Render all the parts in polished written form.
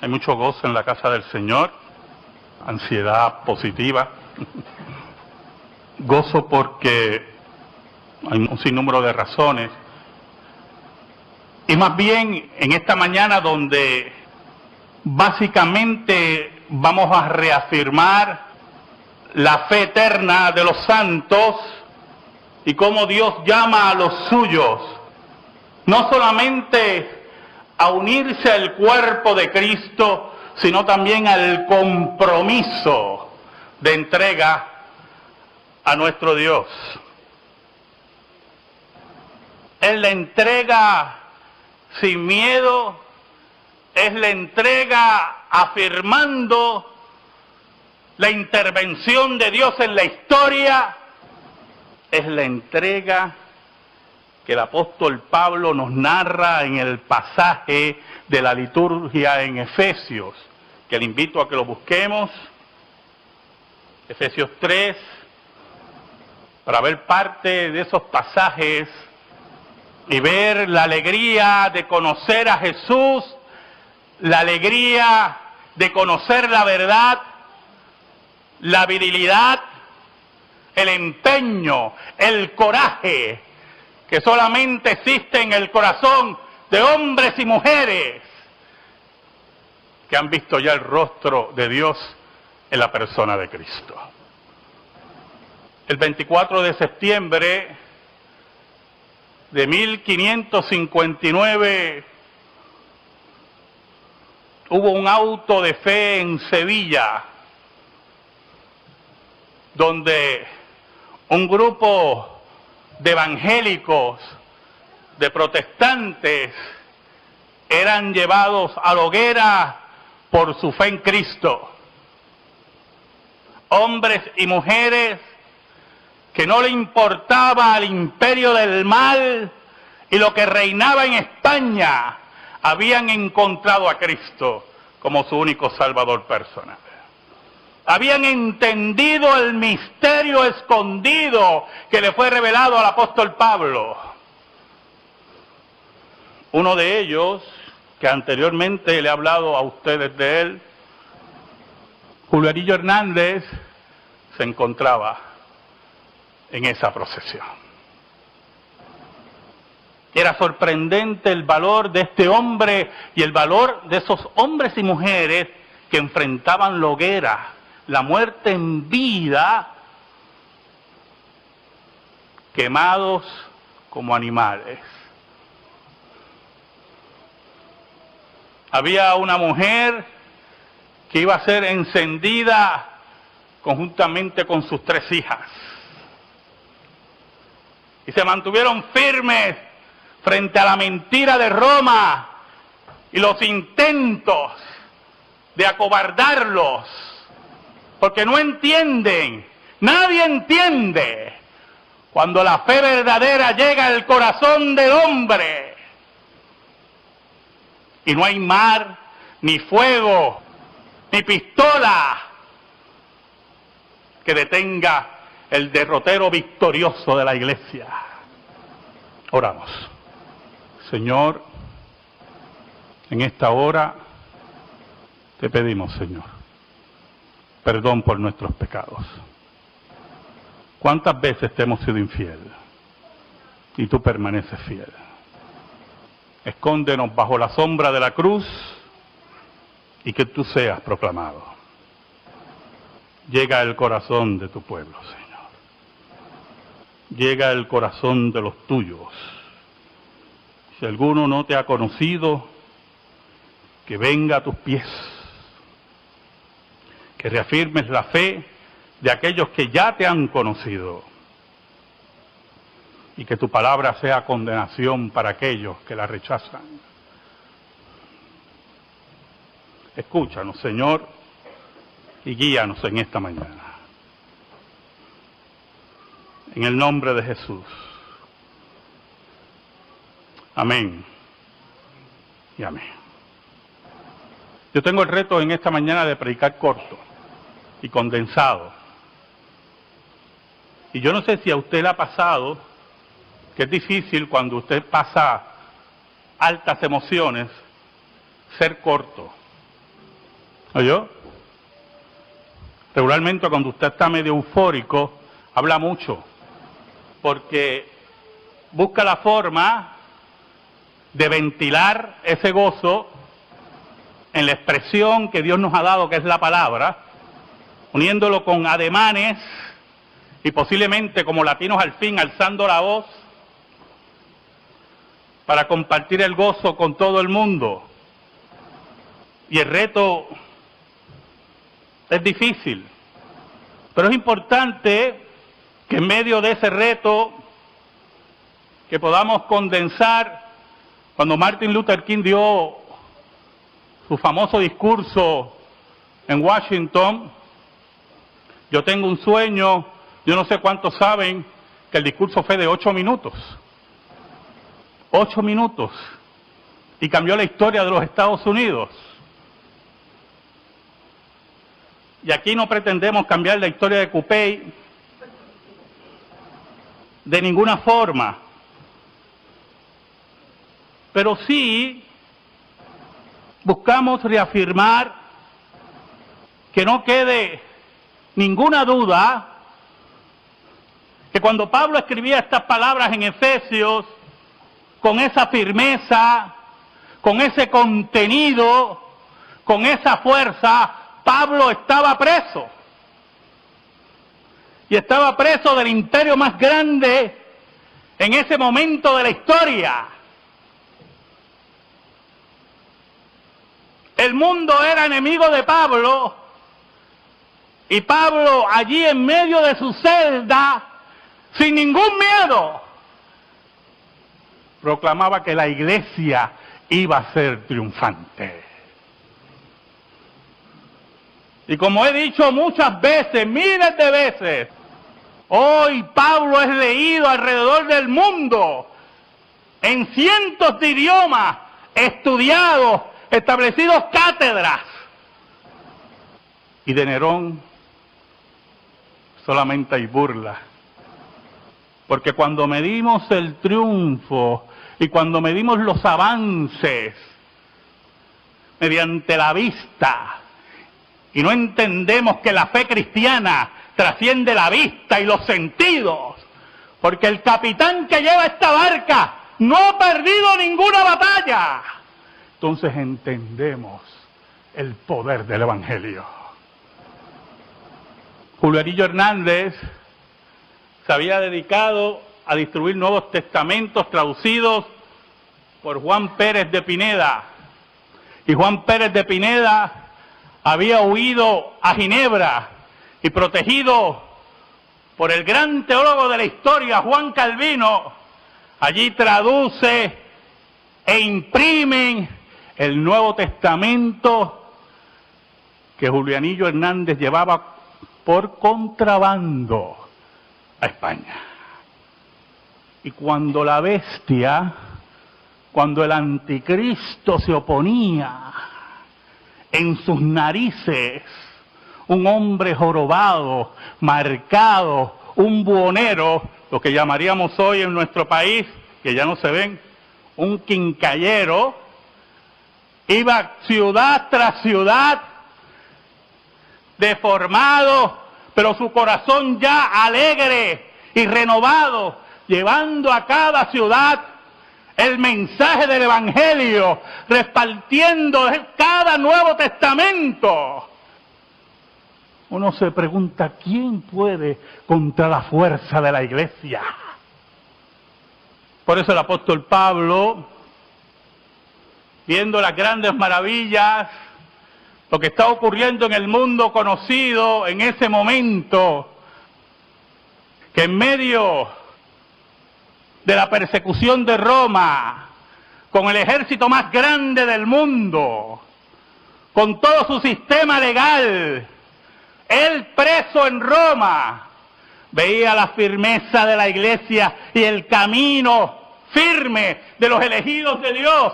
Hay mucho gozo en la casa del Señor, ansiedad positiva, gozo porque hay un sinnúmero de razones, y más bien en esta mañana donde básicamente vamos a reafirmar la fe eterna de los santos y cómo Dios llama a los suyos, no solamente a unirse al cuerpo de Cristo, sino también al compromiso de entrega a nuestro Dios. Es la entrega sin miedo, es la entrega afirmando la intervención de Dios en la historia, es la entrega que el apóstol Pablo nos narra en el pasaje de la liturgia en Efesios, que le invito a que lo busquemos, Efesios 3, para ver parte de esos pasajes y ver la alegría de conocer a Jesús, la alegría de conocer la verdad, la virilidad, el empeño, el coraje que solamente existe en el corazón de hombres y mujeres que han visto ya el rostro de Dios en la persona de Cristo. El 24 de septiembre de 1559 hubo un auto de fe en Sevilla, donde un grupo de evangélicos, de protestantes, eran llevados a la hoguera por su fe en Cristo. Hombres y mujeres que no le importaba al imperio del mal y lo que reinaba en España, habían encontrado a Cristo como su único Salvador personal. Habían entendido el misterio escondido que le fue revelado al apóstol Pablo. Uno de ellos, que anteriormente le he hablado a ustedes de él, Julio Arillo Hernández, se encontraba en esa procesión. Era sorprendente el valor de este hombre y el valor de esos hombres y mujeres que enfrentaban la hoguera, la muerte en vida, quemados como animales. Había una mujer que iba a ser encendida conjuntamente con sus 3 hijas. Y se mantuvieron firmes frente a la mentira de Roma y los intentos de acobardarlos, porque no entienden, nadie entiende, cuando la fe verdadera llega al corazón del hombre y no hay mar, ni fuego, ni pistola que detenga el derrotero victorioso de la iglesia. Oramos. Señor, en esta hora te pedimos, Señor, perdón por nuestros pecados. ¿Cuántas veces te hemos sido infiel? Y tú permaneces fiel. Escóndenos bajo la sombra de la cruz y que tú seas proclamado. Llega al corazón de tu pueblo, Señor. Llega al corazón de los tuyos. Si alguno no te ha conocido, que venga a tus pies. Que reafirmes la fe de aquellos que ya te han conocido. Y que tu palabra sea condenación para aquellos que la rechazan. Escúchanos, Señor, y guíanos en esta mañana. En el nombre de Jesús. Amén. Y amén. Yo tengo el reto en esta mañana de predicar corto y condensado. Y yo no sé si a usted le ha pasado que es difícil cuando usted pasa altas emociones ser corto. ¿Oyó? Regularmente cuando usted está medio eufórico, habla mucho, porque busca la forma de ventilar ese gozo en la expresión que Dios nos ha dado, que es la palabra, uniéndolo con ademanes y posiblemente como latinos al fin, alzando la voz para compartir el gozo con todo el mundo. Y el reto es difícil, pero es importante que en medio de ese reto que podamos condensar. Cuando Martin Luther King dio su famoso discurso en Washington, yo tengo un sueño, yo no sé cuántos saben que el discurso fue de 8 minutos. 8 minutos. Y cambió la historia de los Estados Unidos. Y aquí no pretendemos cambiar la historia de Cupey de ninguna forma. Pero sí buscamos reafirmar que no quede ninguna duda que cuando Pablo escribía estas palabras en Efesios, con esa firmeza, con ese contenido, con esa fuerza, Pablo estaba preso. Y estaba preso del imperio más grande en ese momento de la historia. El mundo era enemigo de Pablo, y Pablo allí en medio de su celda, sin ningún miedo, proclamaba que la iglesia iba a ser triunfante. Y como he dicho muchas veces, miles de veces, hoy Pablo es leído alrededor del mundo, en cientos de idiomas, estudiados, establecidos cátedras. Y de Nerón solamente hay burla. Porque cuando medimos el triunfo y cuando medimos los avances mediante la vista, y no entendemos que la fe cristiana trasciende la vista y los sentidos, porque el capitán que lleva esta barca no ha perdido ninguna batalla, entonces entendemos el poder del Evangelio. Julianillo Hernández se había dedicado a distribuir Nuevos Testamentos traducidos por Juan Pérez de Pineda. Y Juan Pérez de Pineda había huido a Ginebra y, protegido por el gran teólogo de la historia, Juan Calvino, allí traduce e imprimen el Nuevo Testamento que Julianillo Hernández llevaba por contrabando a España. Y cuando la bestia, cuando el anticristo se oponía, en sus narices, un hombre jorobado, marcado, un buhonero, lo que llamaríamos hoy en nuestro país, que ya no se ven, un quincallero, iba ciudad tras ciudad, deformado, pero su corazón ya alegre y renovado, llevando a cada ciudad el mensaje del Evangelio, repartiendo cada Nuevo Testamento. Uno se pregunta, ¿quién puede contra la fuerza de la iglesia? Por eso el apóstol Pablo, viendo las grandes maravillas, lo que está ocurriendo en el mundo conocido en ese momento, que en medio de la persecución de Roma, con el ejército más grande del mundo, con todo su sistema legal, él preso en Roma, veía la firmeza de la iglesia y el camino firme de los elegidos de Dios.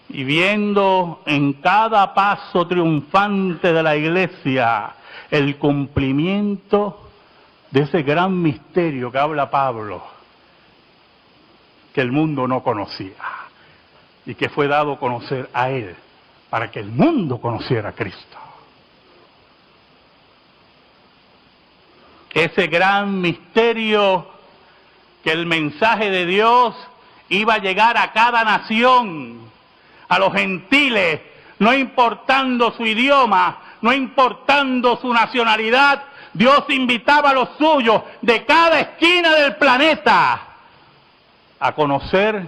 Y viendo en cada paso triunfante de la iglesia el cumplimiento de ese gran misterio que habla Pablo, que el mundo no conocía y que fue dado a conocer a él para que el mundo conociera a Cristo. Ese gran misterio que el mensaje de Dios iba a llegar a cada nación, a los gentiles, no importando su idioma, no importando su nacionalidad. Dios invitaba a los suyos de cada esquina del planeta a conocer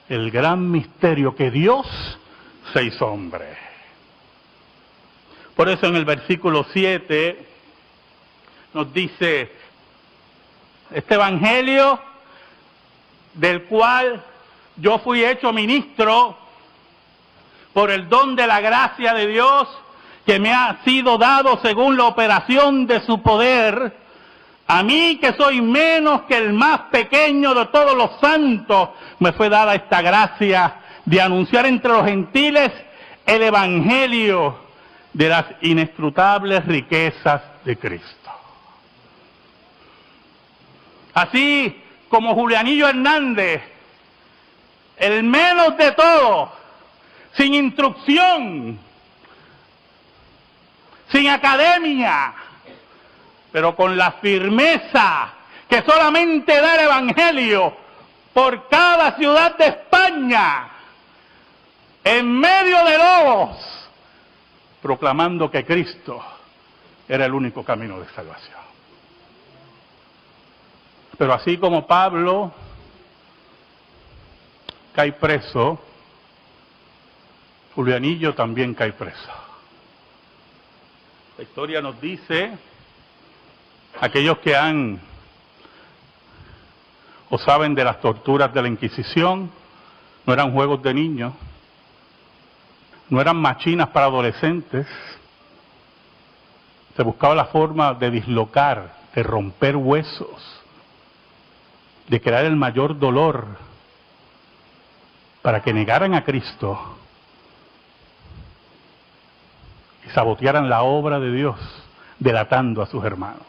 el gran misterio que Dios se hizo hombre. Por eso en el versículo 7 nos dice, este evangelio del cual yo fui hecho ministro por el don de la gracia de Dios que me ha sido dado según la operación de su poder, a mí que soy menos que el más pequeño de todos los santos, me fue dada esta gracia de anunciar entre los gentiles el evangelio de las inescrutables riquezas de Cristo. Así como Julianillo Hernández, el menos de todos, sin instrucción, sin academia, pero con la firmeza que solamente da el evangelio por cada ciudad de España, en medio de lobos, proclamando que Cristo era el único camino de salvación. Pero así como Pablo cae preso, Julianillo también cae preso. La historia nos dice, aquellos que han o saben de las torturas de la Inquisición, no eran juegos de niños, no eran machinas para adolescentes, se buscaba la forma de dislocar, de romper huesos, de crear el mayor dolor para que negaran a Cristo y sabotearan la obra de Dios, delatando a sus hermanos.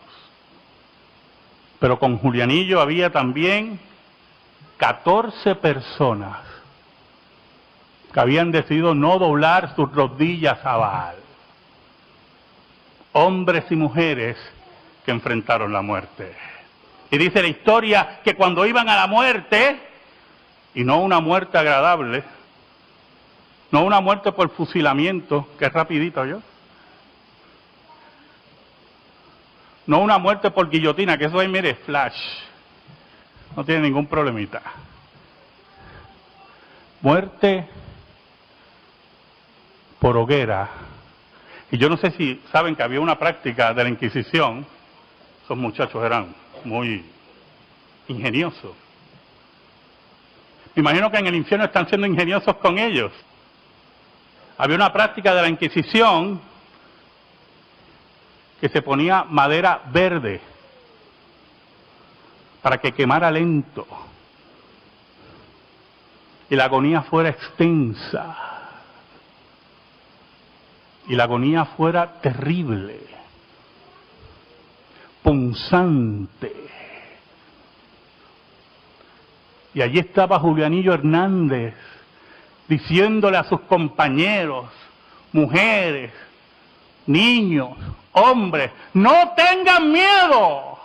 Pero con Julianillo había también 14 personas que habían decidido no doblar sus rodillas a Baal. Hombres y mujeres que enfrentaron la muerte. Y dice la historia que cuando iban a la muerte, y no una muerte agradable, no una muerte por fusilamiento, que es rapidito, ¿yo? No una muerte por guillotina, que eso ahí, mire, flash. No tiene ningún problemita. Muerte por hoguera. Y yo no sé si saben que había una práctica de la Inquisición. Esos muchachos eran muy ingeniosos. Me imagino que en el infierno están siendo ingeniosos con ellos. Había una práctica de la Inquisición que se ponía madera verde para que quemara lento y la agonía fuera extensa y la agonía fuera terrible, punzante. Y allí estaba Julianillo Hernández diciéndole a sus compañeros, mujeres, niños, hombres, no tengan miedo,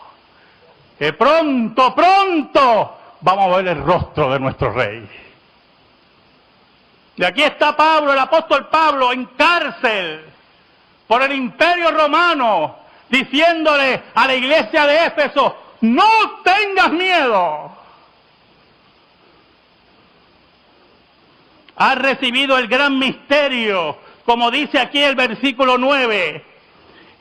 que pronto, pronto vamos a ver el rostro de nuestro Rey. Y aquí está Pablo, el apóstol Pablo, en cárcel por el Imperio Romano, diciéndole a la iglesia de Éfeso, no tengas miedo. Has recibido el gran misterio, como dice aquí el versículo 9,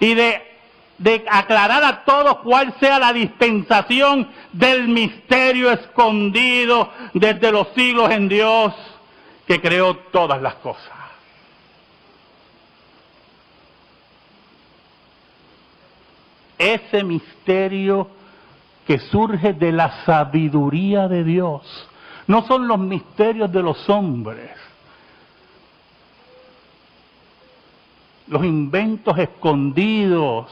y de aclarar a todos cuál sea la dispensación del misterio escondido desde los siglos en Dios, que creó todas las cosas. Ese misterio que surge de la sabiduría de Dios. No son los misterios de los hombres, los inventos escondidos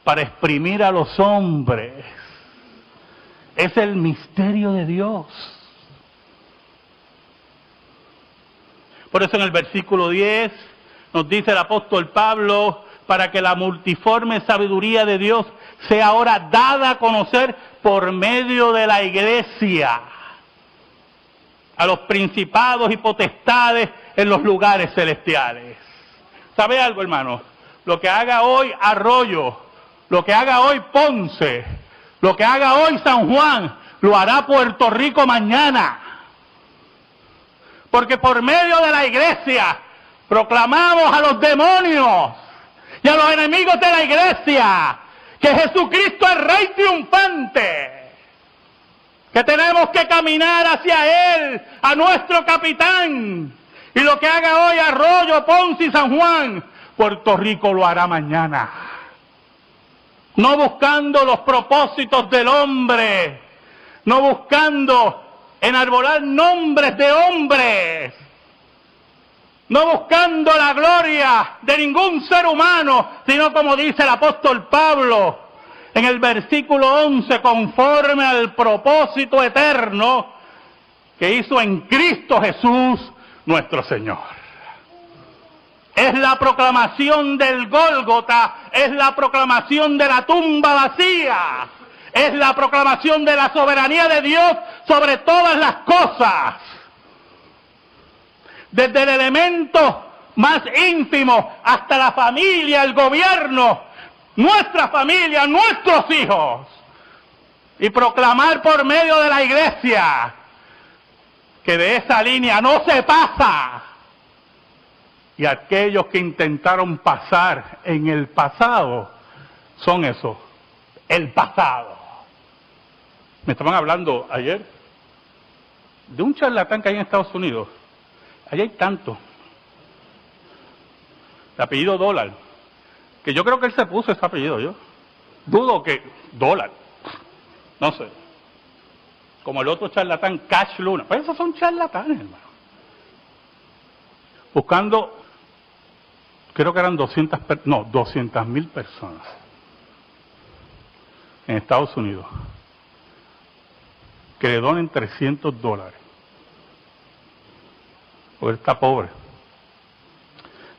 para exprimir a los hombres. Es el misterio de Dios. Por eso en el versículo 10 nos dice el apóstol Pablo, para que la multiforme sabiduría de Dios sea ahora dada a conocer por medio de la iglesia a los principados y potestades en los lugares celestiales. ¿Sabe algo, hermano? Lo que haga hoy Arroyo, lo que haga hoy Ponce, lo que haga hoy San Juan, lo hará Puerto Rico mañana. Porque por medio de la iglesia proclamamos a los demonios y a los enemigos de la iglesia que Jesucristo es Rey triunfante, que tenemos que caminar hacia Él, a nuestro capitán. Y lo que haga hoy Arroyo, Ponce y San Juan, Puerto Rico lo hará mañana. No buscando los propósitos del hombre, no buscando enarbolar nombres de hombres, no buscando la gloria de ningún ser humano, sino como dice el apóstol Pablo en el versículo 11, conforme al propósito eterno que hizo en Cristo Jesús nuestro Señor. Es la proclamación del Gólgota, es la proclamación de la tumba vacía, es la proclamación de la soberanía de Dios sobre todas las cosas. Desde el elemento más ínfimo hasta la familia, el gobierno, nuestra familia, nuestros hijos. Y proclamar por medio de la iglesia que de esa línea no se pasa. Y aquellos que intentaron pasar en el pasado son esos, el pasado. Me estaban hablando ayer de un charlatán que hay en Estados Unidos. Allí hay tanto. De apellido Dólar. Que yo creo que él se puso ese apellido, yo. Dudo que Dólar. No sé. Como el otro charlatán, Cash Luna. Pues esos son charlatanes, hermano. Buscando, creo que eran 200.000 personas en Estados Unidos que le donen $300. Porque él está pobre.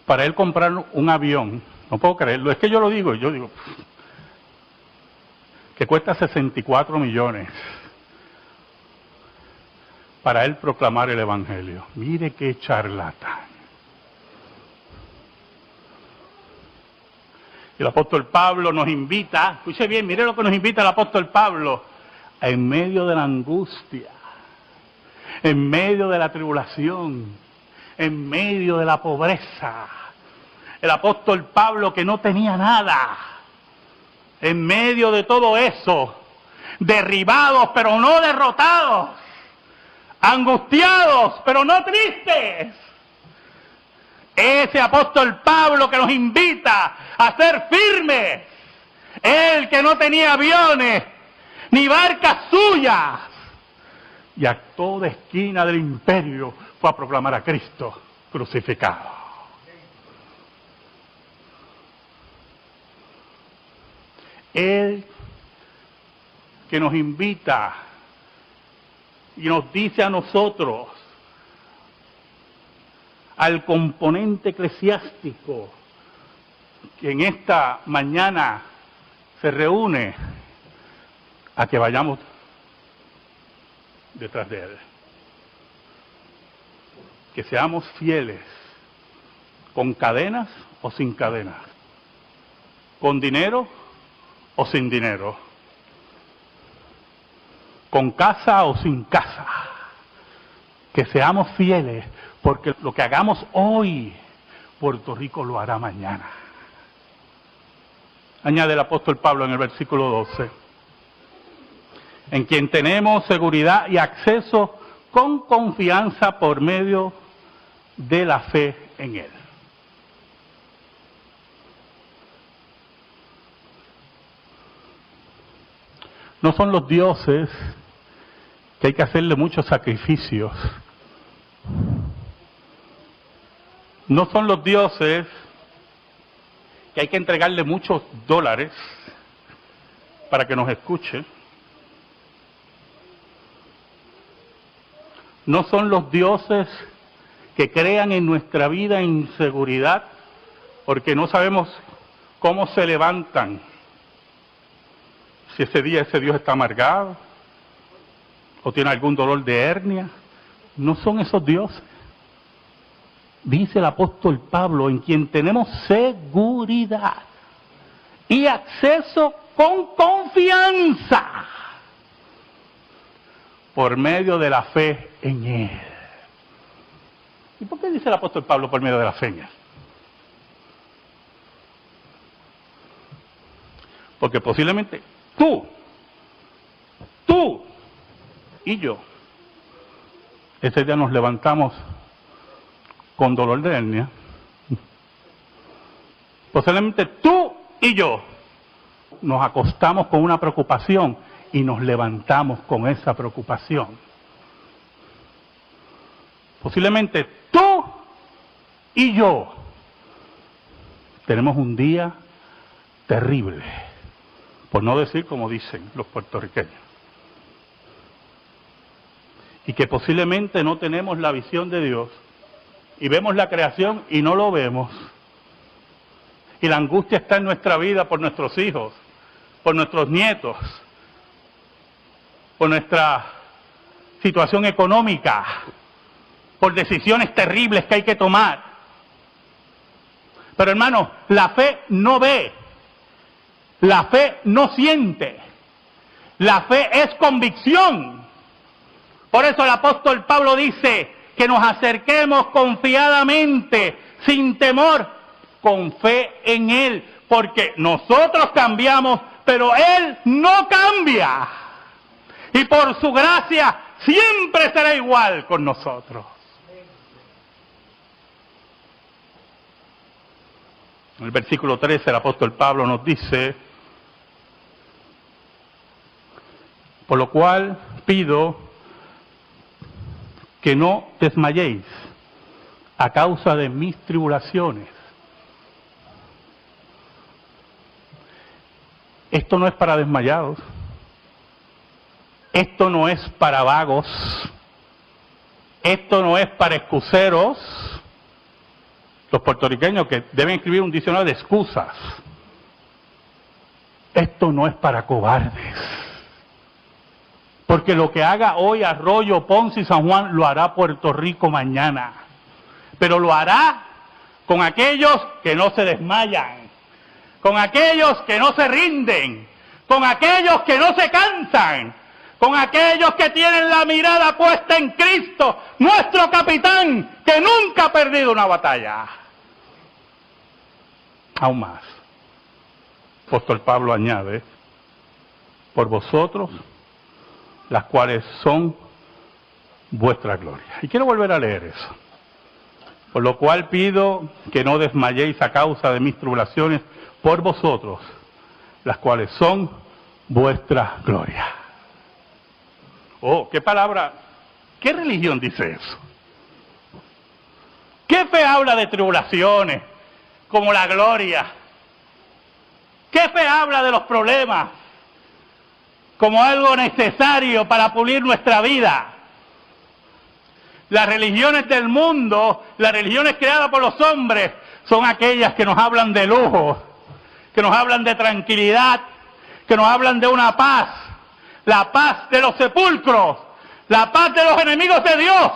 Para él comprar un avión, no puedo creerlo, es que yo digo, que cuesta 64 millones para él proclamar el Evangelio. Mire qué charlatán. El apóstol Pablo nos invita, escuche bien, mire lo que nos invita el apóstol Pablo, en medio de la angustia, en medio de la tribulación, en medio de la pobreza. El apóstol Pablo, que no tenía nada, en medio de todo eso, derribados pero no derrotados, angustiados pero no tristes. Ese apóstol Pablo que nos invita a ser firmes, él que no tenía aviones ni barcas suyas, y a toda esquina del imperio fue a proclamar a Cristo crucificado. Él que nos invita y nos dice a nosotros, al componente eclesiástico que en esta mañana se reúne, a que vayamos detrás de Él. Que seamos fieles, con cadenas o sin cadenas, con dinero o sin dinero, con casa o sin casa. Que seamos fieles, porque lo que hagamos hoy, Puerto Rico lo hará mañana. Añade el apóstol Pablo en el versículo 12. En quien tenemos seguridad y acceso con confianza por medio de la fe en Él. No son los dioses que hay que hacerle muchos sacrificios. No son los dioses que hay que entregarle muchos dólares para que nos escuche. No son los dioses que crean en nuestra vida inseguridad, porque no sabemos cómo se levantan. Si ese día ese Dios está amargado, o tiene algún dolor de hernia. No son esos dioses. Dice el apóstol Pablo, en quien tenemos seguridad y acceso con confianza por medio de la fe en Él. ¿Y por qué dice el apóstol Pablo por medio de la fe en Él? Porque posiblemente tú y yo, ese día nos levantamos con dolor de hernia. Posiblemente tú y yo nos acostamos con una preocupación y nos levantamos con esa preocupación. Posiblemente tú y yo tenemos un día terrible, por no decir como dicen los puertorriqueños. Y que posiblemente no tenemos la visión de Dios y vemos la creación y no lo vemos. Y la angustia está en nuestra vida por nuestros hijos, por nuestros nietos, por nuestra situación económica, por decisiones terribles que hay que tomar. Pero hermano, la fe no ve, la fe no siente, la fe es convicción. Por eso el apóstol Pablo dice que nos acerquemos confiadamente, sin temor, con fe en Él, porque nosotros cambiamos, pero Él no cambia. Y por su gracia siempre será igual con nosotros. En el versículo 13 el apóstol Pablo nos dice: por lo cual pido que no desmayéis a causa de mis tribulaciones. Esto no es para desmayados, esto no es para vagos, esto no es para excuseros, los puertorriqueños que deben escribir un diccionario de excusas. Esto no es para cobardes. Porque lo que haga hoy Arroyo, Ponce y San Juan, lo hará Puerto Rico mañana. Pero lo hará con aquellos que no se desmayan, con aquellos que no se rinden, con aquellos que no se cansan, con aquellos que tienen la mirada puesta en Cristo, nuestro capitán, que nunca ha perdido una batalla. Aún más, el apóstol Pablo añade: por vosotros, las cuales son vuestra gloria. Y quiero volver a leer eso. Por lo cual pido que no desmayéis a causa de mis tribulaciones por vosotros, las cuales son vuestra gloria. Oh, qué palabra, qué religión dice eso. ¿Qué fe habla de tribulaciones como la gloria? ¿Qué fe habla de los problemas como algo necesario para pulir nuestra vida? Las religiones del mundo, las religiones creadas por los hombres, son aquellas que nos hablan de lujo, que nos hablan de tranquilidad, que nos hablan de una paz, la paz de los sepulcros, la paz de los enemigos de Dios.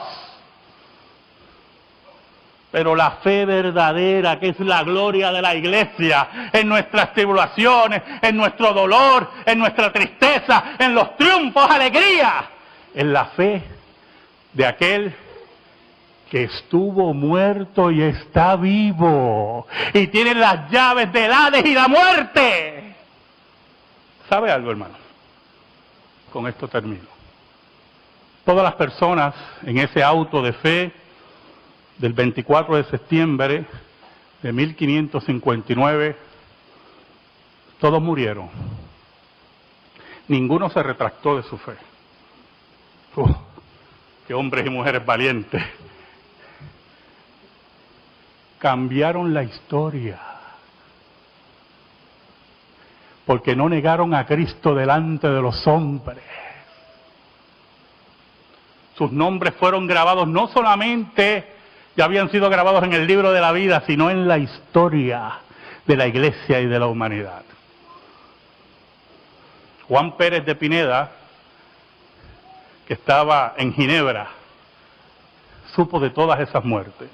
Pero la fe verdadera, que es la gloria de la iglesia, en nuestras tribulaciones, en nuestro dolor, en nuestra tristeza, en los triunfos, alegría, es la fe de aquel que estuvo muerto y está vivo, y tiene las llaves del Hades y la muerte. ¿Sabe algo, hermano? Con esto termino. Todas las personas en ese auto de fe del 24 de septiembre de 1559, todos murieron. Ninguno se retractó de su fe. ¡Qué hombres y mujeres valientes! Cambiaron la historia, porque no negaron a Cristo delante de los hombres. Sus nombres fueron grabados no solamente ya habían sido grabados en el libro de la vida, sino en la historia de la Iglesia y de la humanidad. Juan Pérez de Pineda, que estaba en Ginebra, supo de todas esas muertes.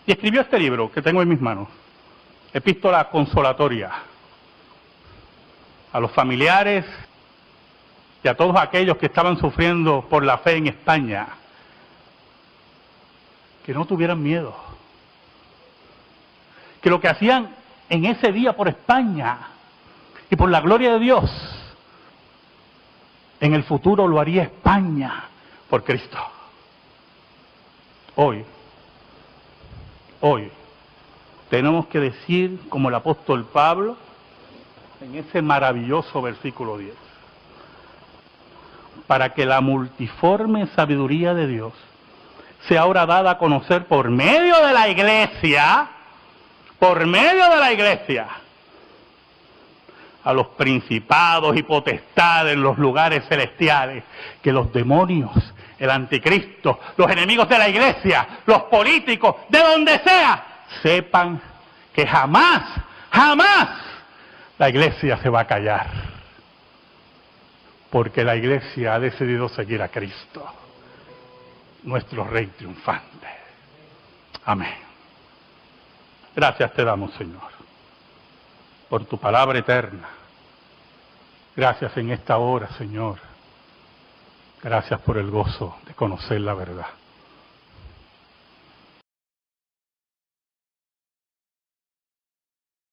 Y escribió este libro que tengo en mis manos, Epístola Consolatoria, a los familiares y a todos aquellos que estaban sufriendo por la fe en España, que no tuvieran miedo, que lo que hacían en ese día por España y por la gloria de Dios, en el futuro lo haría España por Cristo. Hoy tenemos que decir, como el apóstol Pablo, en ese maravilloso versículo 10, para que la multiforme sabiduría de Dios sea ahora dada a conocer por medio de la Iglesia, a los principados y potestades en los lugares celestiales, que los demonios, el anticristo, los enemigos de la Iglesia, los políticos, de donde sea, sepan que jamás la Iglesia se va a callar, porque la Iglesia ha decidido seguir a Cristo, nuestro Rey triunfante. Amén. Gracias te damos, Señor, por tu palabra eterna. Gracias en esta hora, Señor. Gracias por el gozo de conocer la verdad.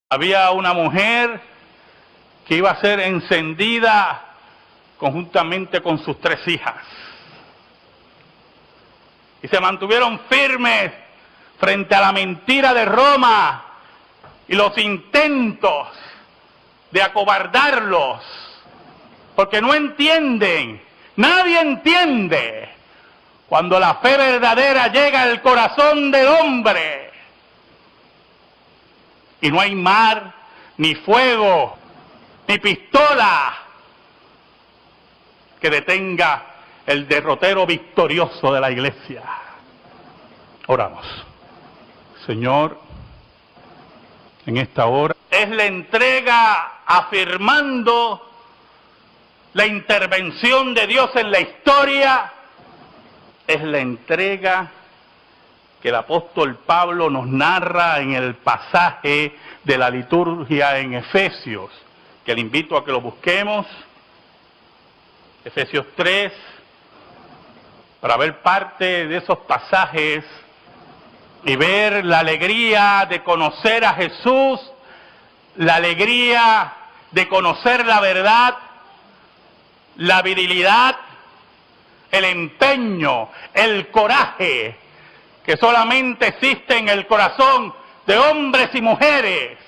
Había una mujer que iba a ser encendida conjuntamente con sus 3 hijas. Y se mantuvieron firmes frente a la mentira de Roma y los intentos de acobardarlos, porque no entienden, nadie entiende, cuando la fe verdadera llega al corazón del hombre y no hay mar, ni fuego, ni pistola que detenga el derrotero victorioso de la Iglesia. Oramos. Señor, en esta hora es la entrega afirmando la intervención de Dios en la historia, es la entrega que el apóstol Pablo nos narra en el pasaje de la liturgia en Efesios, que le invito a que lo busquemos, Efesios 3, para ver parte de esos pasajes y ver la alegría de conocer a Jesús, la alegría de conocer la verdad, la virilidad, el empeño, el coraje que solamente existe en el corazón de hombres y mujeres.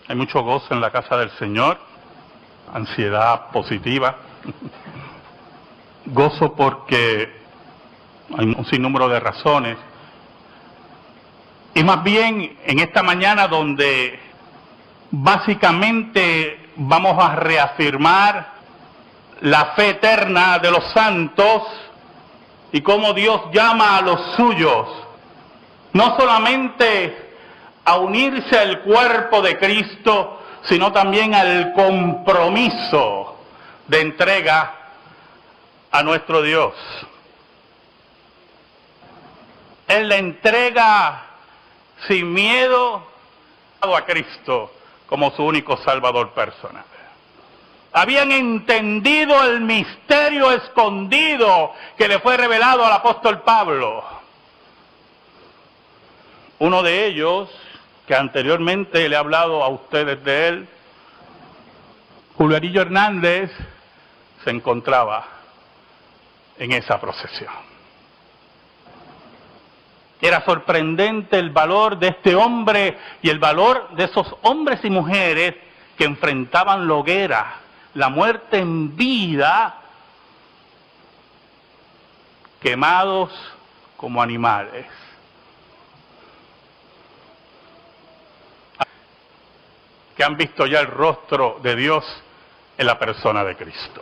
Hay mucho gozo en la casa del Señor, ansiedad positiva, gozo porque hay un sinnúmero de razones. Y más bien en esta mañana donde básicamente vamos a reafirmar la fe eterna de los santos y cómo Dios llama a los suyos, no solamente a unirse al cuerpo de Cristo, sino también al compromiso de entrega a nuestro Dios. Él le entrega sin miedo a Cristo como su único Salvador personal. Habían entendido el misterio escondido que le fue revelado al apóstol Pablo. Uno de ellos, que anteriormente le he hablado a ustedes de él, Julio Arillo Hernández, se encontraba en esa procesión. Era sorprendente el valor de este hombre y el valor de esos hombres y mujeres que enfrentaban la hoguera, la muerte en vida, quemados como animales. Que han visto ya el rostro de Dios en la persona de Cristo.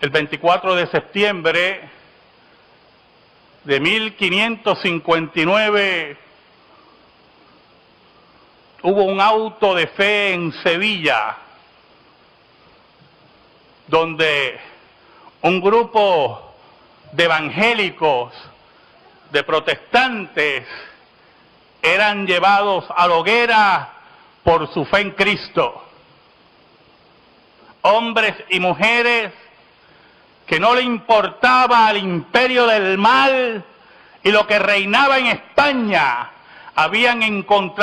el 24 de septiembre de 1559, hubo un auto de fe en Sevilla, donde un grupo de evangélicos, de protestantes, eran llevados a la hoguera por su fe en Cristo. Hombres y mujeres que no le importaba al imperio del mal y lo que reinaba en España, habían encontrado